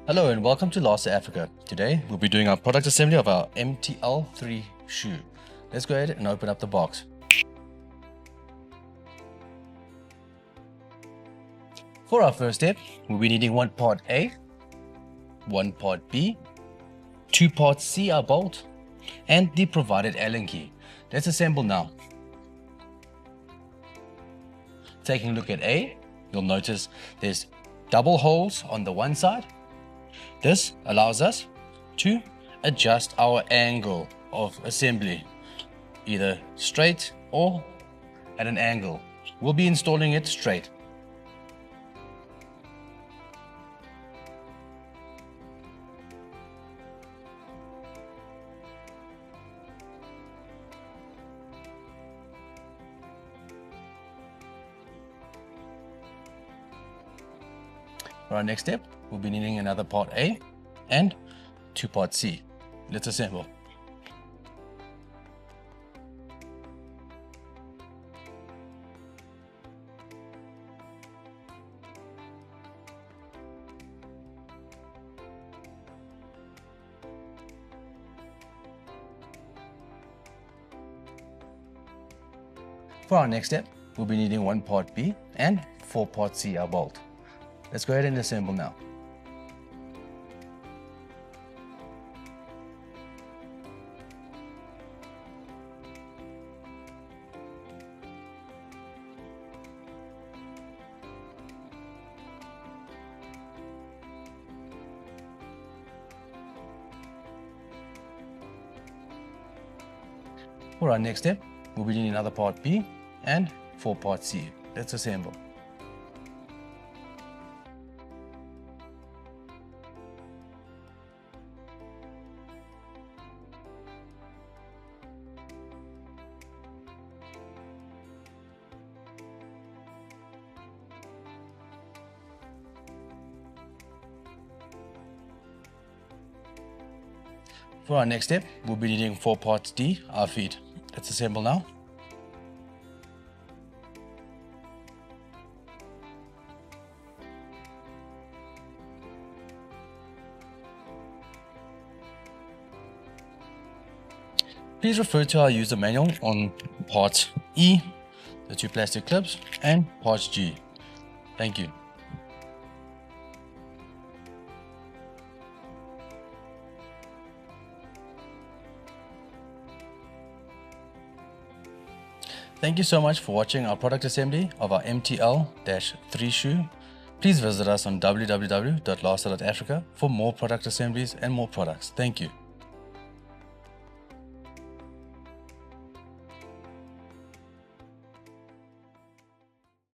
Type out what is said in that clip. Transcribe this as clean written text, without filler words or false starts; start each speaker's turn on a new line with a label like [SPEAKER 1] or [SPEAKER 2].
[SPEAKER 1] Hello and welcome to Lasa.Africa. Today we'll be doing our product assembly of our MTL3 shoe. Let's go ahead and open up the box. For our first step, we'll be needing one part A, one part B, two parts C, our bolt, and the provided Allen key. Let's assemble now. Taking a look at A, you'll notice there's double holes on the one side. This allows us to adjust our angle of assembly, either straight or at an angle. We'll be installing it straight. For our next step, we'll be needing another part A and two parts C. Let's assemble. For our next step, we'll be needing one part B and four parts C, our bolt. Let's go ahead and assemble now. For our next step, we'll be needing another part B and four parts C. Let's assemble. For our next step, we'll be needing four parts D, our feet. Let's assemble now. Please refer to our user manual on part E, the two plastic clips, and part G. Thank you. Thank you so much for watching our product assembly of our MTL-3 shoe. Please visit us on www.lasa.africa for more product assemblies and more products. Thank you.